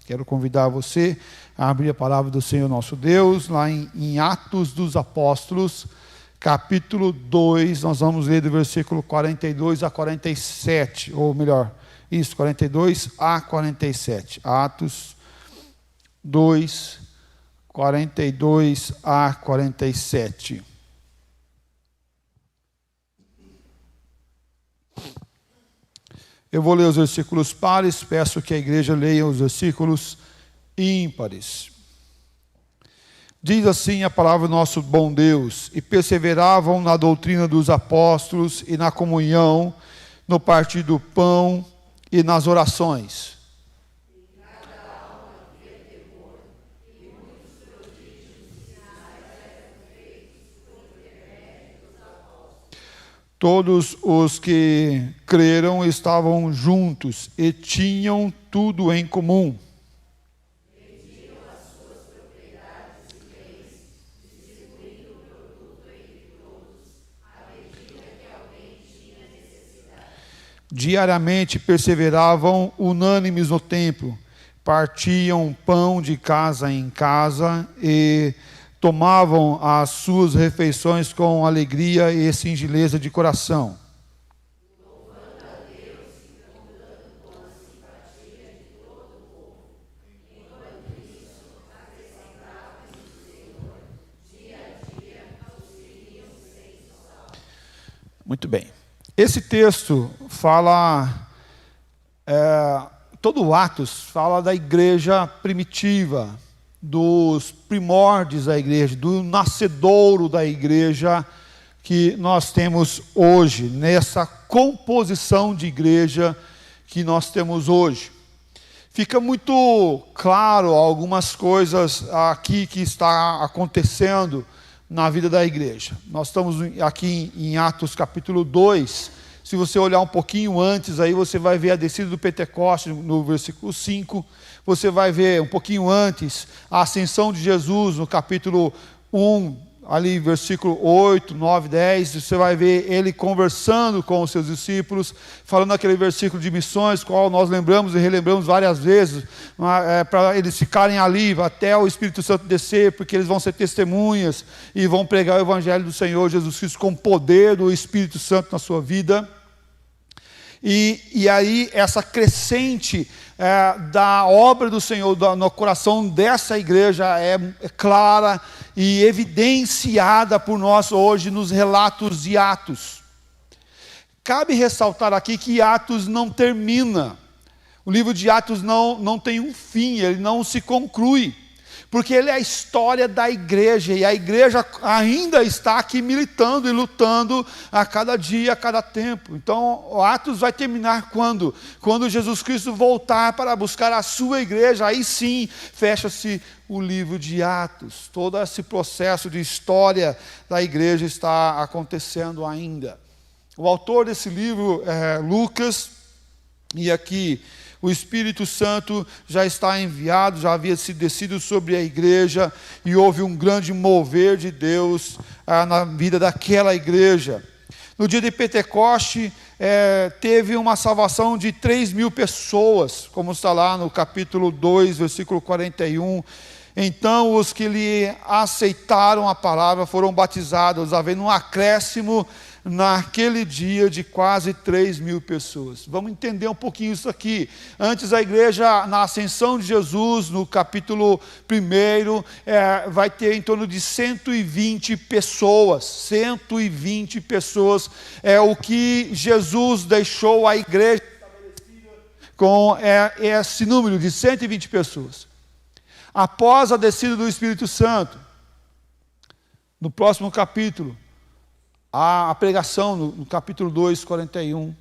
Quero convidar você a abrir a palavra do Senhor nosso Deus, lá em Atos dos Apóstolos, capítulo 2, nós vamos ler do versículo 42 a 47, ou melhor, isso, 42 a 47. Atos 2, 42 a 47. Eu vou ler os versículos pares, peço que a igreja leia os versículos ímpares. Diz assim a palavra do nosso bom Deus: e perseveravam na doutrina dos apóstolos e na comunhão, no partir do pão e nas orações. Todos os que creram estavam juntos e tinham tudo em comum. Vendiam as suas propriedades e bens, distribuindo o produto entre todos, à medida que alguém tinha necessidade. Diariamente perseveravam unânimes no templo, partiam pão de casa em casa e tomavam as suas refeições com alegria e singeleza de coração. Louvando a Deus e contando com a simpatia de todo o povo. Enquanto isso, acrescentava-lhes o Senhor, dia a dia, aos que iam sendo salvos. Muito bem. Esse texto fala, todo o Atos fala da igreja primitiva, dos primórdios da igreja, do nascedouro da igreja que nós temos hoje, nessa composição de igreja que nós temos hoje. Fica muito claro algumas coisas aqui que está acontecendo na vida da igreja. Nós estamos aqui em Atos capítulo 2, se você olhar um pouquinho antes, aí você vai ver a descida do Pentecostes no versículo 5, você vai ver um pouquinho antes a ascensão de Jesus no capítulo 1, ali versículo 8, 9, 10, você vai ver ele conversando com os seus discípulos, falando aquele versículo de missões, qual nós lembramos e relembramos várias vezes, para eles ficarem ali até o Espírito Santo descer, porque eles vão ser testemunhas e vão pregar o Evangelho do Senhor Jesus Cristo com poder do Espírito Santo na sua vida. E aí essa crescente da obra do Senhor no coração dessa igreja é clara e evidenciada por nós hoje nos relatos de Atos. Cabe ressaltar aqui que Atos não termina. O livro de Atos não tem um fim, ele não se conclui. Porque ele é a história da igreja, e a igreja ainda está aqui militando e lutando a cada dia, a cada tempo. Então, o Atos vai terminar quando? Quando Jesus Cristo voltar para buscar a sua igreja, aí sim, fecha-se o livro de Atos. Todo esse processo de história da igreja está acontecendo ainda. O autor desse livro é Lucas, e aqui o Espírito Santo já está enviado, já havia se descido sobre a igreja, e houve um grande mover de Deus na vida daquela igreja. No dia de Pentecoste, teve uma salvação de 3.000 pessoas, como está lá no capítulo 2, versículo 41. Então os que lhe aceitaram a palavra foram batizados, havendo um acréscimo naquele dia de quase 3.000 pessoas. Vamos entender um pouquinho isso aqui. Antes a igreja, na ascensão de Jesus, no capítulo 1, vai ter em torno de 120 pessoas. 120 pessoas é o que Jesus deixou a igreja estabelecida com esse número de 120 pessoas. Após a descida do Espírito Santo, no próximo capítulo, a pregação no capítulo 2, 41,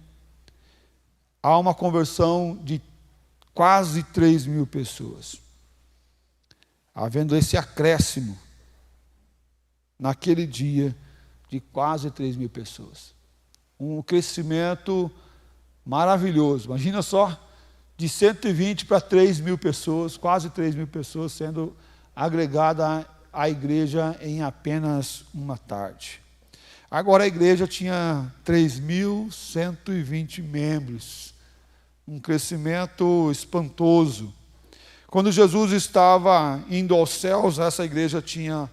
há uma conversão de quase 3.000 pessoas. Havendo esse acréscimo, naquele dia, de quase 3.000 pessoas. Um crescimento maravilhoso. Imagina só, de 120 para 3.000 pessoas, quase 3.000 pessoas sendo agregadas à igreja em apenas uma tarde. Agora a igreja tinha 3.120 membros, um crescimento espantoso. Quando Jesus estava indo aos céus, essa igreja tinha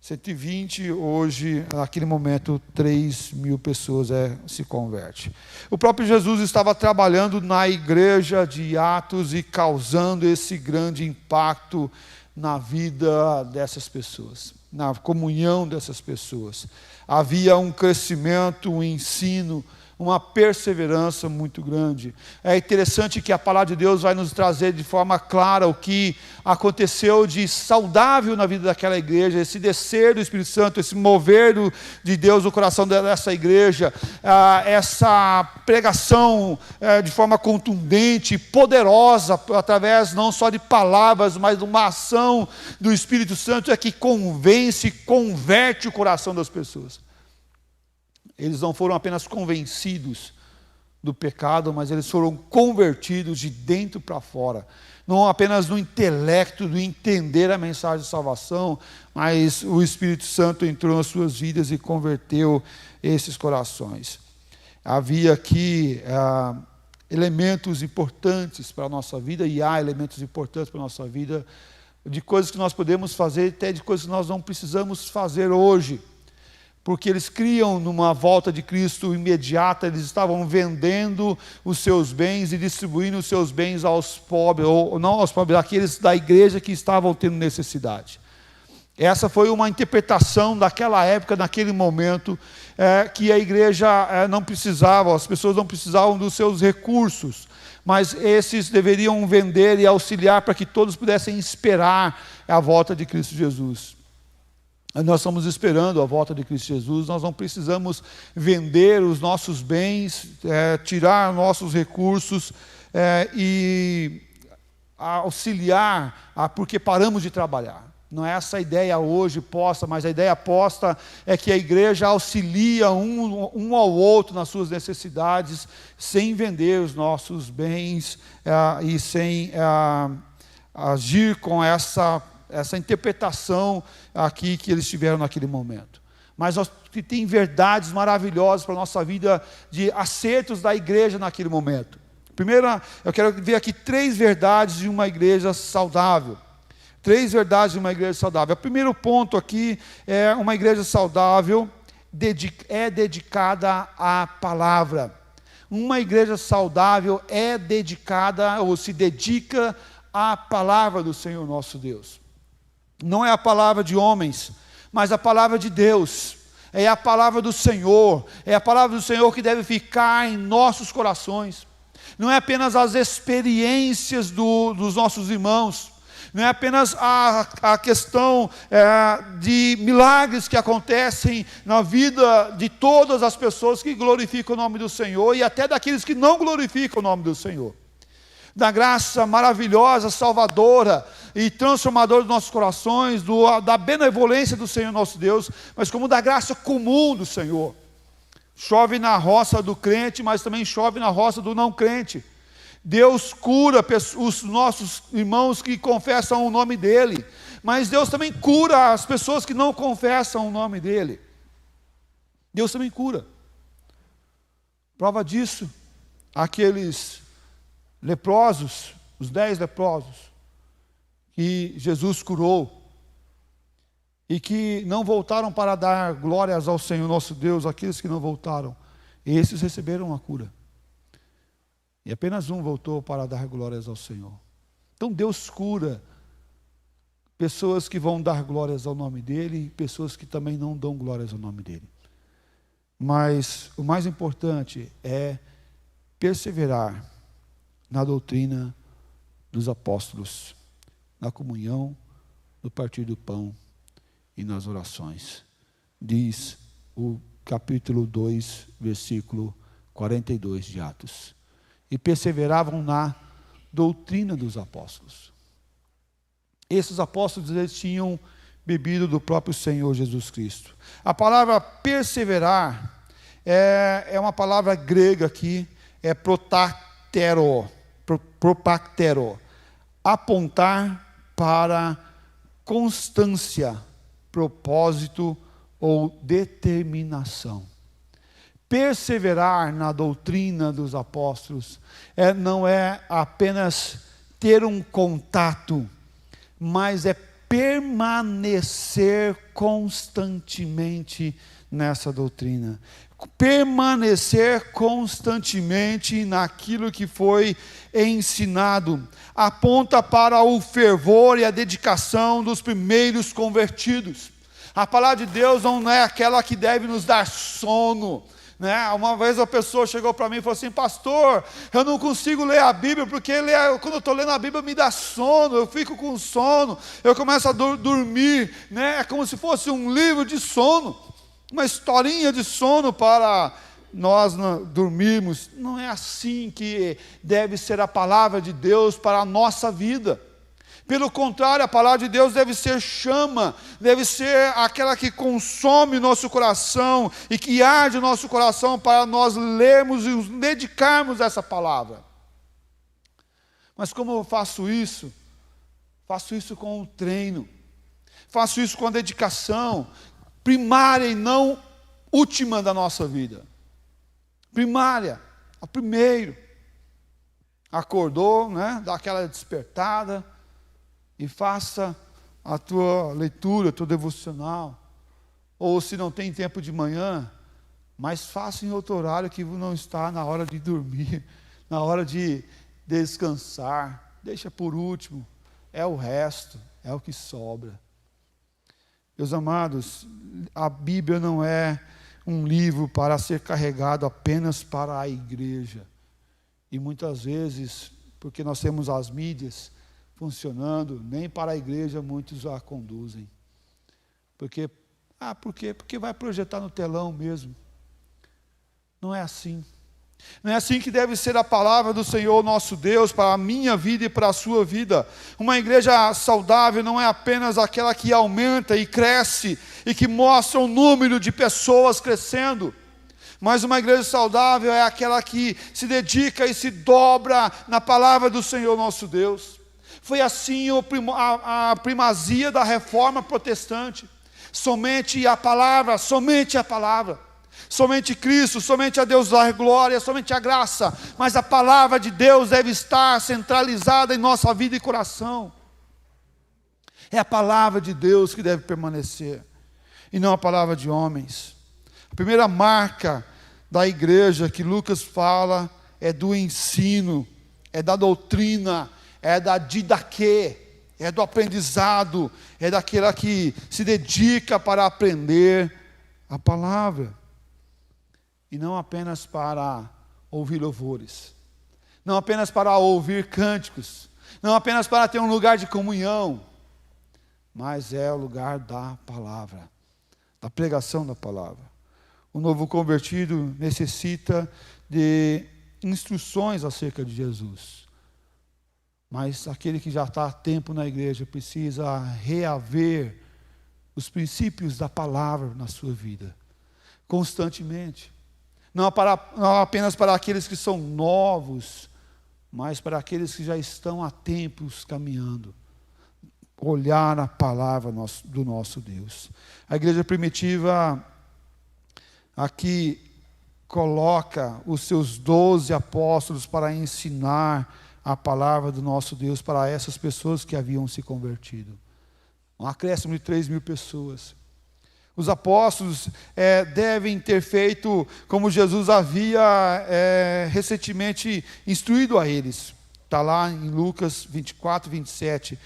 120, hoje, naquele momento, 3.000 pessoas se convertem. O próprio Jesus estava trabalhando na igreja de Atos e causando esse grande impacto na vida dessas pessoas, na comunhão dessas pessoas. Havia um crescimento, um ensino, uma perseverança muito grande. É interessante que a palavra de Deus vai nos trazer de forma clara o que aconteceu de saudável na vida daquela igreja, esse descer do Espírito Santo, esse mover de Deus no coração dessa igreja, essa pregação de forma contundente, poderosa, através não só de palavras, mas de uma ação do Espírito Santo que convence, converte o coração das pessoas. Eles não foram apenas convencidos do pecado, mas eles foram convertidos de dentro para fora. Não apenas no intelecto, do entender a mensagem de salvação, mas o Espírito Santo entrou nas suas vidas e converteu esses corações. Havia aqui elementos importantes para a nossa vida, e há elementos importantes para a nossa vida, de coisas que nós podemos fazer, até de coisas que nós não precisamos fazer hoje. Porque eles criam numa volta de Cristo imediata, eles estavam vendendo os seus bens e distribuindo os seus bens aos pobres, ou não aos pobres, aqueles da igreja que estavam tendo necessidade. Essa foi uma interpretação daquela época, naquele momento, que a igreja não precisava, as pessoas não precisavam dos seus recursos, mas esses deveriam vender e auxiliar para que todos pudessem esperar a volta de Cristo Jesus. Nós estamos esperando a volta de Cristo Jesus, nós não precisamos vender os nossos bens, tirar nossos recursos e auxiliar, porque paramos de trabalhar. Não é essa a ideia hoje posta, mas a ideia posta é que a igreja auxilia um ao outro nas suas necessidades, sem vender os nossos bens e sem agir com essa interpretação aqui que eles tiveram naquele momento. Mas tem verdades maravilhosas para a nossa vida, de acertos da igreja naquele momento. Primeiro, eu quero ver aqui 3 verdades de uma igreja saudável. 3 verdades de uma igreja saudável. O primeiro ponto aqui é uma igreja saudável é dedicada à palavra. Uma igreja saudável é dedicada ou se dedica à palavra do Senhor nosso Deus. Não é a palavra de homens, mas a palavra de Deus. É a palavra do Senhor. É a palavra do Senhor que deve ficar em nossos corações. Não é apenas as experiências dos nossos irmãos. Não é apenas a questão de milagres que acontecem na vida de todas as pessoas que glorificam o nome do Senhor e até daqueles que não glorificam o nome do Senhor. Da graça maravilhosa, salvadora e transformadora dos nossos corações, da benevolência do Senhor nosso Deus, mas como da graça comum do Senhor. Chove na roça do crente, mas também chove na roça do não crente. Deus cura os nossos irmãos que confessam o nome dEle, mas Deus também cura as pessoas que não confessam o nome dEle. Deus também cura. Prova disso, aqueles leprosos, os 10 leprosos, que Jesus curou, e que não voltaram para dar glórias ao Senhor nosso Deus, aqueles que não voltaram, esses receberam a cura. E apenas um voltou para dar glórias ao Senhor. Então Deus cura pessoas que vão dar glórias ao nome dEle e pessoas que também não dão glórias ao nome dEle. Mas o mais importante é perseverar na doutrina dos apóstolos, na comunhão, no partir do pão e nas orações. Diz o capítulo 2, versículo 42 de Atos. E perseveravam na doutrina dos apóstolos. Esses apóstolos, eles tinham bebido do próprio Senhor Jesus Cristo. A palavra perseverar é uma palavra grega aqui, é propaktero, apontar para constância, propósito ou determinação. Perseverar na doutrina dos apóstolos não é apenas ter um contato, mas é permanecer constantemente nessa doutrina. Permanecer constantemente naquilo que foi ensinado. Aponta para o fervor e a dedicação dos primeiros convertidos. A palavra de Deus não é aquela que deve nos dar sono, né? Uma vez a pessoa chegou para mim e falou assim: pastor, eu não consigo ler a Bíblia, porque quando eu estou lendo a Bíblia me dá sono, eu fico com sono, eu começo a dormir, né? É como se fosse um livro de sono, uma historinha de sono para nós dormirmos. Não é assim que deve ser a palavra de Deus para a nossa vida. Pelo contrário, a palavra de Deus deve ser chama, deve ser aquela que consome nosso coração e que arde o nosso coração para nós lermos e nos dedicarmos a essa palavra. Mas como eu faço isso? Faço isso com o treino, faço isso com a dedicação primária e não última da nossa vida. Primária, a primeiro. Acordou, né? Dá aquela despertada e faça a tua leitura, a tua devocional. Ou se não tem tempo de manhã, mas faça em outro horário que não está na hora de dormir, na hora de descansar. Deixa por último, é o resto, é o que sobra. Meus amados, a Bíblia não é um livro para ser carregado apenas para a igreja. E muitas vezes, porque nós temos as mídias funcionando, nem para a igreja muitos a conduzem. Por quê? Porque vai projetar no telão mesmo. Não é assim. Não é assim que deve ser a palavra do Senhor nosso Deus para a minha vida e para a sua vida. Uma igreja saudável não é apenas aquela que aumenta e cresce e que mostra o número de pessoas crescendo. Mas uma igreja saudável é aquela que se dedica e se dobra na palavra do Senhor nosso Deus. Foi assim a primazia da reforma protestante. Somente a palavra, somente a palavra. Somente Cristo, somente a Deus dar glória, somente a graça. Mas a palavra de Deus deve estar centralizada em nossa vida e coração. É a palavra de Deus que deve permanecer, e não a palavra de homens. A primeira marca da igreja que Lucas fala é do ensino, é da doutrina, é da didaquê, é do aprendizado, é daquela que se dedica para aprender a palavra. E não apenas para ouvir louvores, não apenas para ouvir cânticos, não apenas para ter um lugar de comunhão, mas é o lugar da palavra, da pregação da palavra. O novo convertido necessita de instruções acerca de Jesus. Mas aquele que já está há tempo na igreja precisa reaver os princípios da palavra na sua vida, constantemente. Não apenas para aqueles que são novos, mas para aqueles que já estão há tempos caminhando. Olhar a palavra do nosso Deus. A igreja primitiva aqui coloca os seus 12 apóstolos para ensinar a palavra do nosso Deus para essas pessoas que haviam se convertido. Um acréscimo de 3.000 pessoas. Os apóstolos devem ter feito como Jesus havia recentemente instruído a eles. Está lá em Lucas 24, 27.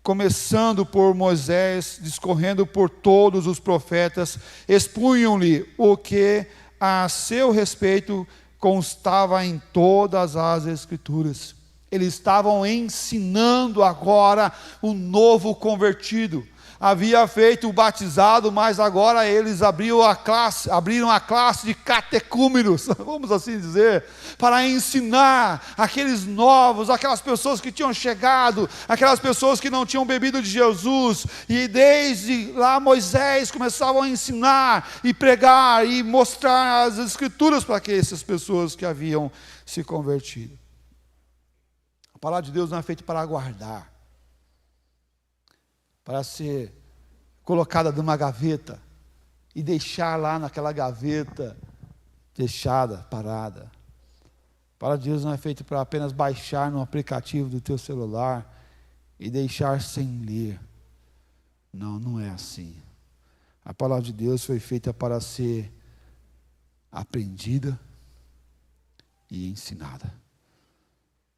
Começando por Moisés, discorrendo por todos os profetas, expunham-lhe o que a seu respeito constava em todas as Escrituras. Eles estavam ensinando agora o novo convertido. Havia feito o batizado, mas agora eles abriram a classe de catecúmenos, vamos assim dizer, para ensinar aqueles novos, aquelas pessoas que tinham chegado, aquelas pessoas que não tinham bebido de Jesus, e desde lá Moisés começavam a ensinar e pregar e mostrar as Escrituras para essas pessoas que haviam se convertido. A palavra de Deus não é feita para aguardar, para ser colocada numa gaveta e deixar lá naquela gaveta fechada, parada. palavra de Deus não é feita para apenas baixar no aplicativo do teu celular e deixar sem ler. Não, não é assim. A palavra de Deus foi feita para ser aprendida e ensinada.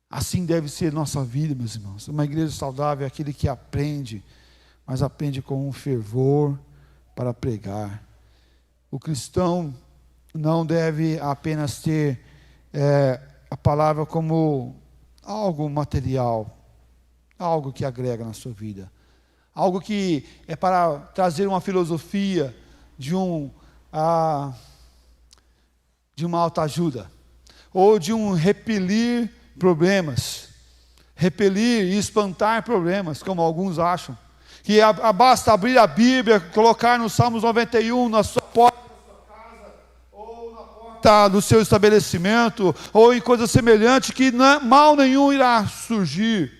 Assim deve ser nossa vida, meus irmãos. Uma igreja saudável é aquele que aprende, mas aprende com um fervor para pregar. O cristão não deve apenas ter a palavra como algo material, algo que agrega na sua vida, algo que é para trazer uma filosofia de uma autoajuda, ou de um repelir problemas, repelir e espantar problemas, como alguns acham, que basta abrir a Bíblia, colocar no Salmos 91 na sua porta da sua casa, ou na porta do seu estabelecimento, ou em coisa semelhante, que mal nenhum irá surgir,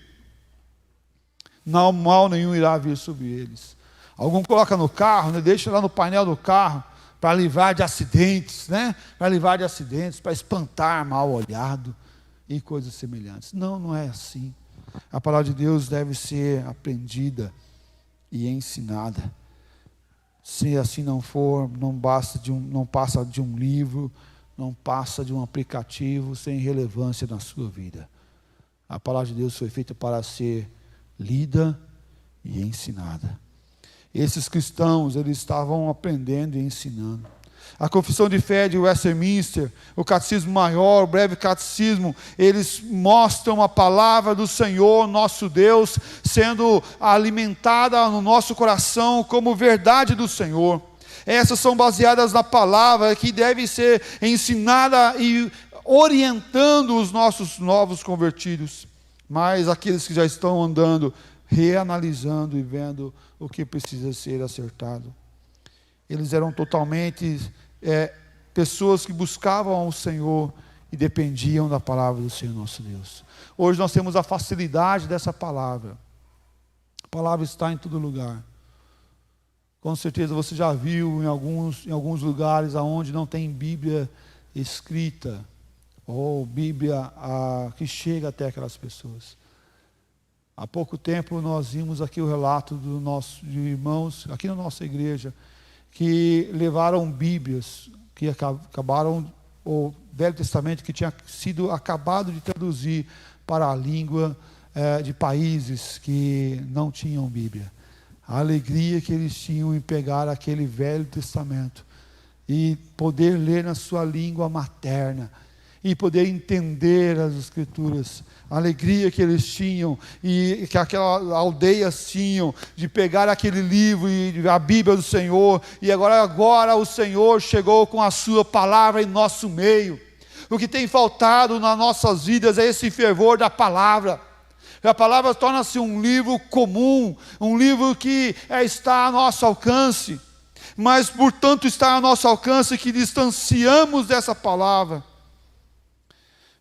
não, mal nenhum irá vir sobre eles. Algum coloca no carro, né, deixa lá no painel do carro, para livrar de acidentes, né? Para livrar de acidentes, para espantar mal olhado e coisas semelhantes. Não, não é assim. A palavra de Deus deve ser aprendida e ensinada. Se assim não for, não passa de um livro, não passa de um aplicativo sem relevância na sua vida. A palavra de Deus foi feita para ser lida e ensinada. Esses cristãos, eles estavam aprendendo e ensinando. A Confissão de Fé de Westminster, o Catecismo Maior, o Breve Catecismo, eles mostram a palavra do Senhor, nosso Deus, sendo alimentada no nosso coração como verdade do Senhor. Essas são baseadas na palavra que deve ser ensinada e orientando os nossos novos convertidos. Mas aqueles que já estão andando, reanalisando e vendo o que precisa ser acertado. Eles eram totalmente pessoas que buscavam o Senhor e dependiam da palavra do Senhor nosso Deus. Hoje nós temos a facilidade dessa palavra. A palavra está em todo lugar. Com certeza você já viu em alguns lugares onde não tem Bíblia escrita, ou Bíblia que chega até aquelas pessoas. Há pouco tempo nós vimos aqui o relato de irmãos, aqui na nossa igreja, que levaram Bíblias, que acabaram, o Velho Testamento que tinha sido acabado de traduzir para a língua de países que não tinham Bíblia. A alegria que eles tinham em pegar aquele Velho Testamento e poder ler na sua língua materna, e poder entender as Escrituras, a alegria que eles tinham, e que aquelas aldeias tinham, de pegar aquele livro, e a Bíblia do Senhor, e agora o Senhor chegou com a sua palavra em nosso meio. O que tem faltado nas nossas vidas é esse fervor da palavra. A palavra torna-se um livro comum, um livro que está a nosso alcance, mas portanto está a nosso alcance que distanciamos dessa palavra.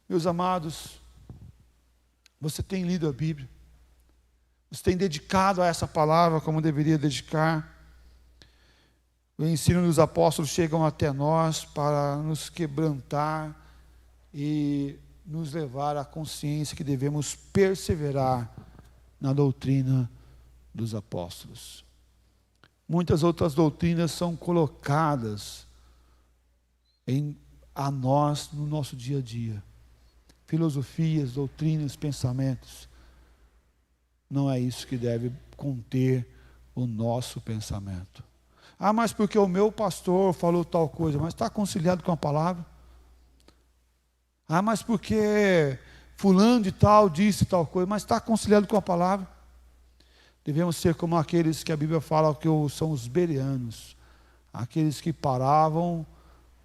Meus amados, você tem lido a Bíblia? Você tem dedicado a essa palavra como deveria dedicar? O ensino dos apóstolos chegam até nós para nos quebrantar e nos levar à consciência que devemos perseverar na doutrina dos apóstolos. Muitas outras doutrinas são colocadas a nós no nosso dia a dia. Filosofias, doutrinas, pensamentos. Não é isso que deve conter o nosso pensamento. Mas porque o meu pastor falou tal coisa, mas está conciliado com a palavra? Mas porque fulano de tal disse tal coisa, mas está conciliado com a palavra? Devemos ser como aqueles que a Bíblia fala que são os bereanos, aqueles que paravam,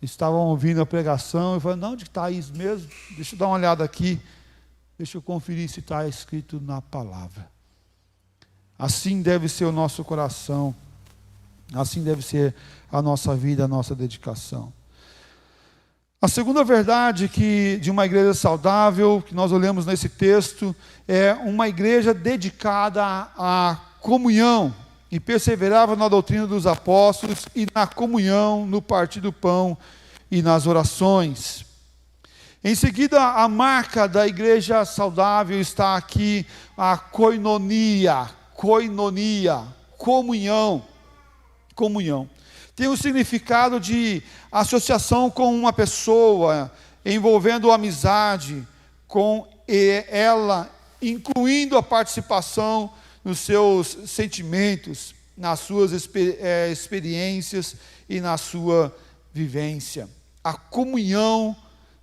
estavam ouvindo a pregação e falaram, não, onde está isso mesmo? Deixa eu dar uma olhada aqui, deixa eu conferir se está escrito na palavra. Assim deve ser o nosso coração, assim deve ser a nossa vida, a nossa dedicação. A segunda verdade de uma igreja saudável, que nós olhamos nesse texto, é uma igreja dedicada à comunhão, e perseverava na doutrina dos apóstolos, e na comunhão, no partir do pão e nas orações. Em seguida, a marca da igreja saudável está aqui, a koinonia, comunhão. Tem o significado de associação com uma pessoa, envolvendo amizade com ela, incluindo a participação nos seus sentimentos, nas suas experiências e na sua vivência. A comunhão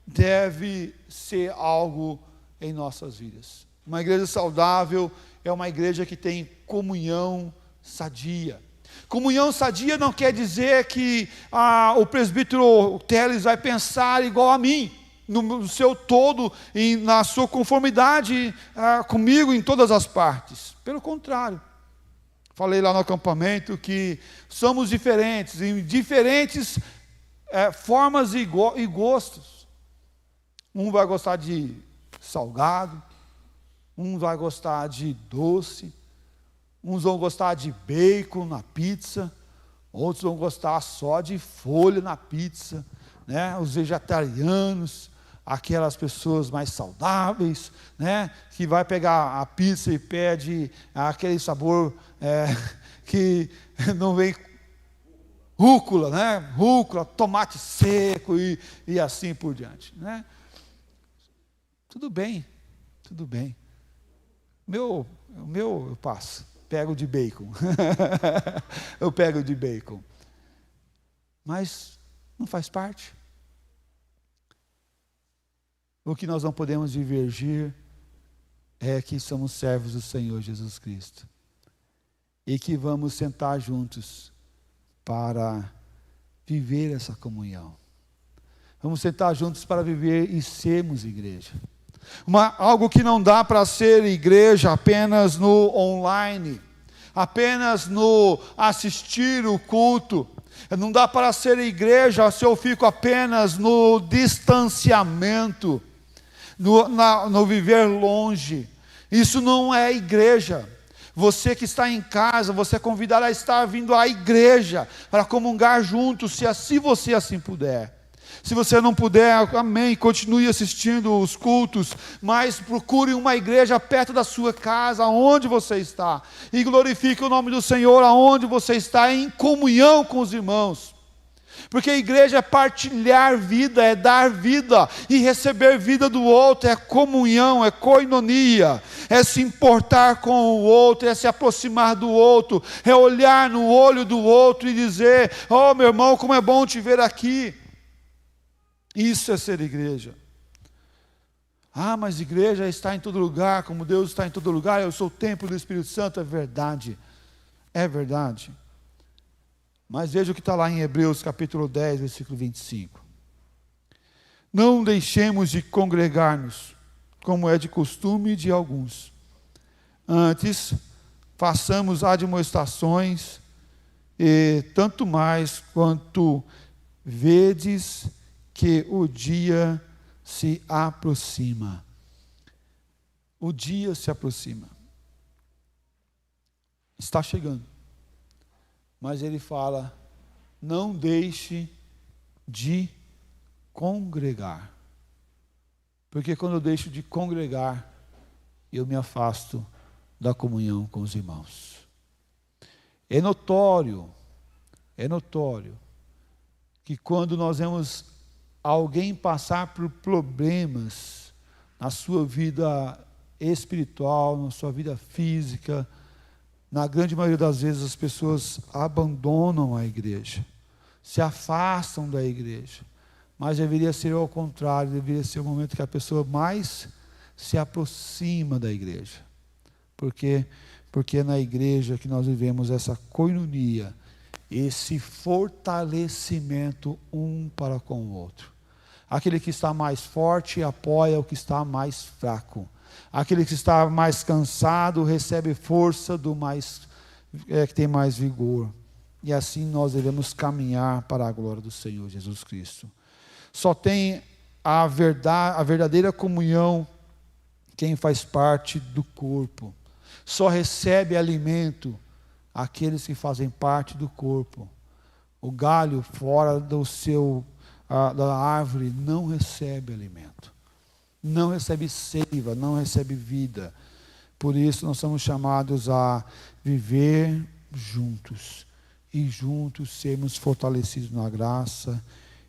deve ser algo em nossas vidas. Uma igreja saudável é uma igreja que tem comunhão sadia. Comunhão sadia não quer dizer que o presbítero Teles vai pensar igual a mim, no seu todo, na sua conformidade comigo em todas as partes. Pelo contrário, falei lá no acampamento que somos diferentes, em diferentes formas e gostos. Um vai gostar de salgado, um vai gostar de doce, uns vão gostar de bacon na pizza, outros vão gostar só de folha na pizza, né? Os vegetarianos, aquelas pessoas mais saudáveis, né? Que vai pegar a pizza e pede aquele sabor que não vem rúcula, né? Rúcula, tomate seco e assim por diante, né? Tudo bem. O meu eu passo. Pego de bacon. Eu pego de bacon. Mas não faz parte. O que nós não podemos divergir é que somos servos do Senhor Jesus Cristo. E que vamos sentar juntos para viver essa comunhão. Vamos sentar juntos para viver e sermos igreja. Algo que não dá para ser igreja apenas no online, apenas no assistir o culto. Não dá para ser igreja se eu fico apenas no distanciamento, no viver longe. Isso não é igreja. Você que está em casa, você é convidado a estar vindo à igreja para comungar juntos, se você assim puder. Se você não puder, amém, continue assistindo os cultos, mas procure uma igreja perto da sua casa, aonde você está, e glorifique o nome do Senhor aonde você está, em comunhão com os irmãos, porque a igreja é partilhar vida, é dar vida, e receber vida do outro, é comunhão, é koinonia, é se importar com o outro, é se aproximar do outro, é olhar no olho do outro e dizer: oh meu irmão, como é bom te ver aqui. Isso é ser igreja. Mas igreja está em todo lugar, como Deus está em todo lugar, eu sou o templo do Espírito Santo. É verdade, mas veja o que está lá em Hebreus capítulo 10, versículo 25. Não deixemos de congregar-nos, como é de costume de alguns. Antes, façamos admoestações, e tanto mais quanto vedes que o dia se aproxima. O dia se aproxima. Está chegando. Mas ele fala: não deixe de congregar. Porque quando eu deixo de congregar, eu me afasto da comunhão com os irmãos. É notório que quando nós vemos alguém passar por problemas na sua vida espiritual, na sua vida física, na grande maioria das vezes as pessoas abandonam a igreja, se afastam da igreja, mas deveria ser ao contrário, deveria ser o momento que a pessoa mais se aproxima da igreja. Porque é na igreja que nós vivemos essa koinonia, esse fortalecimento um para com o outro. Aquele que está mais forte apoia o que está mais fraco. Aquele que está mais cansado recebe força do que tem mais vigor. E assim nós devemos caminhar para a glória do Senhor Jesus Cristo. Só tem a verdadeira comunhão quem faz parte do corpo. Só recebe alimento aqueles que fazem parte do corpo. O galho fora do seu da árvore não recebe alimento, não recebe seiva, não recebe vida. Por isso nós somos chamados a viver juntos e juntos sermos fortalecidos na graça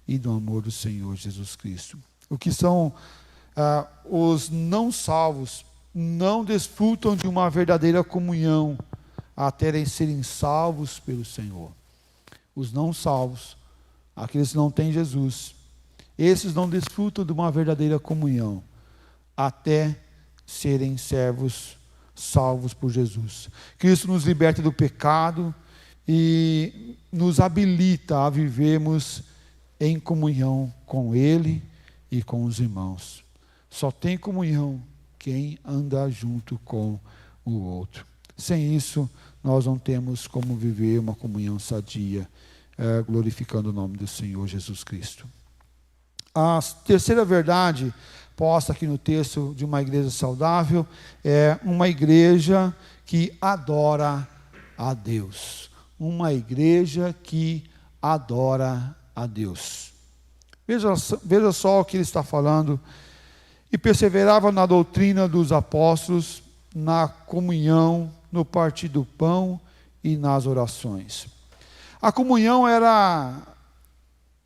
e no amor do Senhor Jesus Cristo. O que são os não salvos não desfrutam de uma verdadeira comunhão até serem salvos pelo Senhor. Os não salvos, aqueles que não têm Jesus, esses não desfrutam de uma verdadeira comunhão até serem salvos por Jesus. Cristo nos liberta do pecado e nos habilita a vivermos em comunhão com Ele e com os irmãos. Só tem comunhão quem anda junto com o outro. Sem isso, nós não temos como viver uma comunhão sadia, glorificando o nome do Senhor Jesus Cristo. A terceira verdade posta aqui no texto de uma igreja saudável é uma igreja que adora a Deus. Uma igreja que adora a Deus. Veja só o que ele está falando. E perseverava na doutrina dos apóstolos, na comunhão, no partir do pão e nas orações. A comunhão era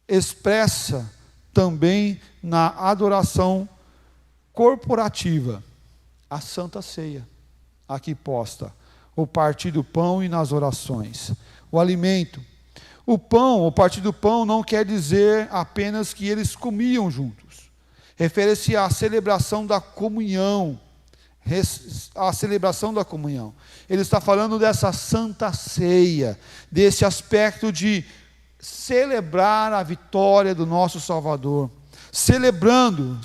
expressa também na adoração corporativa, a Santa Ceia, aqui posta, o partir do pão e nas orações, o alimento. O pão, o partir do pão não quer dizer apenas que eles comiam juntos. Refere-se à celebração da comunhão. A celebração da comunhão. Ele está falando dessa Santa Ceia, desse aspecto de celebrar a vitória do nosso Salvador. Celebrando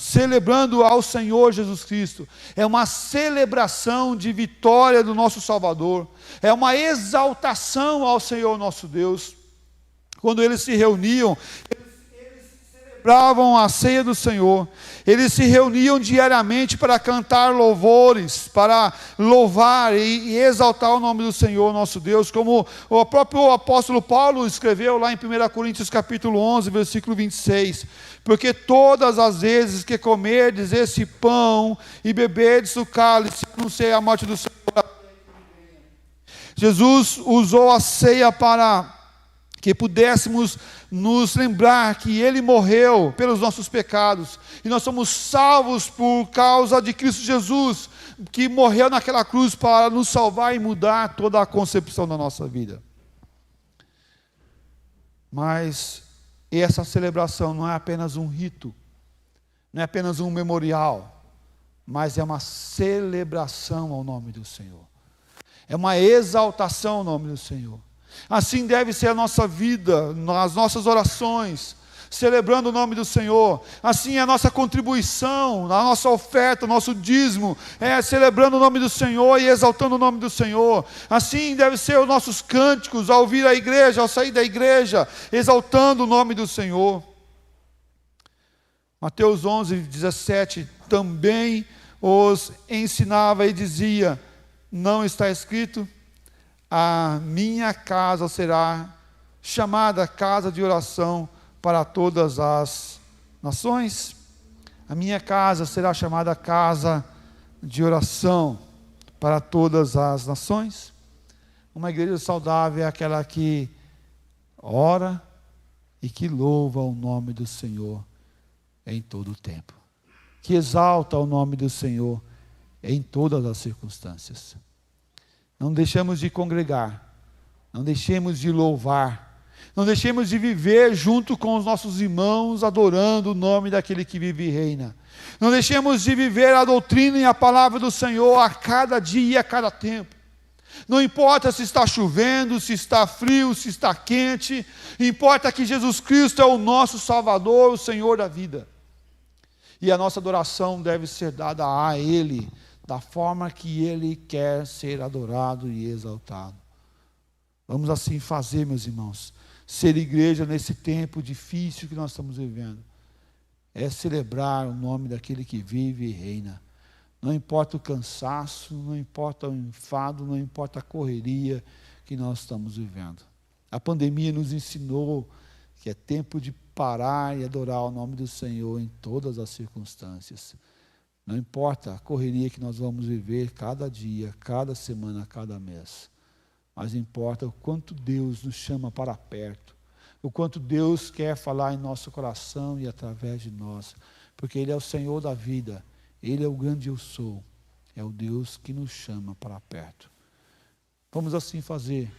ao Senhor Jesus Cristo. É uma celebração de vitória do nosso Salvador. É uma exaltação ao Senhor nosso Deus. Quando eles se reuniam, celebravam a ceia do Senhor, eles se reuniam diariamente para cantar louvores, para louvar e exaltar o nome do Senhor nosso Deus, como o próprio apóstolo Paulo escreveu lá em 1 Coríntios capítulo 11, versículo 26, porque todas as vezes que comerdes esse pão e beberdes o cálice, anunciei a morte do Senhor. Jesus usou a ceia para que pudéssemos nos lembrar que Ele morreu pelos nossos pecados, e nós somos salvos por causa de Cristo Jesus, que morreu naquela cruz para nos salvar e mudar toda a concepção da nossa vida. Mas essa celebração não é apenas um rito, não é apenas um memorial, mas é uma celebração ao nome do Senhor, é uma exaltação ao nome do Senhor. Assim deve ser a nossa vida, nas nossas orações, celebrando o nome do Senhor. Assim é a nossa contribuição, a nossa oferta, o nosso dízimo, celebrando o nome do Senhor e exaltando o nome do Senhor. Assim deve ser os nossos cânticos, ao vir à igreja, ao sair da igreja, exaltando o nome do Senhor. Mateus 11, 17, também os ensinava e dizia, não está escrito? A minha casa será chamada casa de oração para todas as nações. A minha casa será chamada casa de oração para todas as nações. Uma igreja saudável é aquela que ora e que louva o nome do Senhor em todo o tempo, que exalta o nome do Senhor em todas as circunstâncias. Não deixemos de congregar, não deixemos de louvar, não deixemos de viver junto com os nossos irmãos, adorando o nome daquele que vive e reina. Não deixemos de viver a doutrina e a palavra do Senhor a cada dia e a cada tempo. Não importa se está chovendo, se está frio, se está quente, importa que Jesus Cristo é o nosso Salvador, o Senhor da vida. E a nossa adoração deve ser dada a Ele, da forma que Ele quer ser adorado e exaltado. Vamos assim fazer, meus irmãos. Ser igreja nesse tempo difícil que nós estamos vivendo é celebrar o nome daquele que vive e reina. Não importa o cansaço, não importa o enfado, não importa a correria que nós estamos vivendo. A pandemia nos ensinou que é tempo de parar e adorar o nome do Senhor em todas as circunstâncias. Não importa a correria que nós vamos viver cada dia, cada semana, cada mês, mas importa o quanto Deus nos chama para perto, o quanto Deus quer falar em nosso coração e através de nós, porque Ele é o Senhor da vida, Ele é o grande eu sou, é o Deus que nos chama para perto. Vamos assim fazer,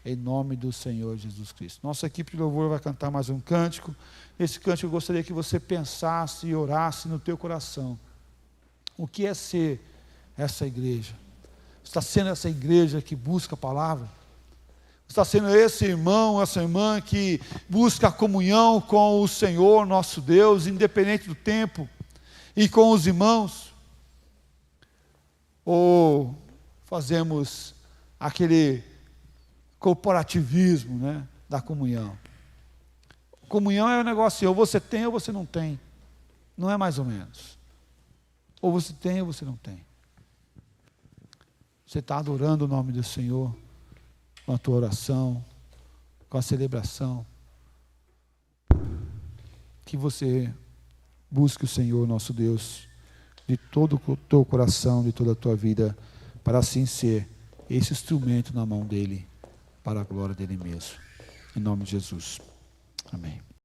em nome do Senhor Jesus Cristo. Nossa equipe de louvor vai cantar mais um cântico. Esse cântico eu gostaria que você pensasse e orasse no teu coração. O que é ser essa igreja? Está sendo essa igreja que busca a palavra? Está sendo esse irmão, essa irmã que busca a comunhão com o Senhor, nosso Deus, independente do tempo, e com os irmãos? Ou fazemos aquele corporativismo, né, da comunhão? Comunhão é um negócio, ou você tem ou você não tem. Não é mais ou menos. Ou você tem ou você não tem. Você está adorando o nome do Senhor com a tua oração, com a celebração. Que você busque o Senhor, nosso Deus, de todo o teu coração, de toda a tua vida, para assim ser esse instrumento na mão dEle, para a glória dEle mesmo. Em nome de Jesus. Amém.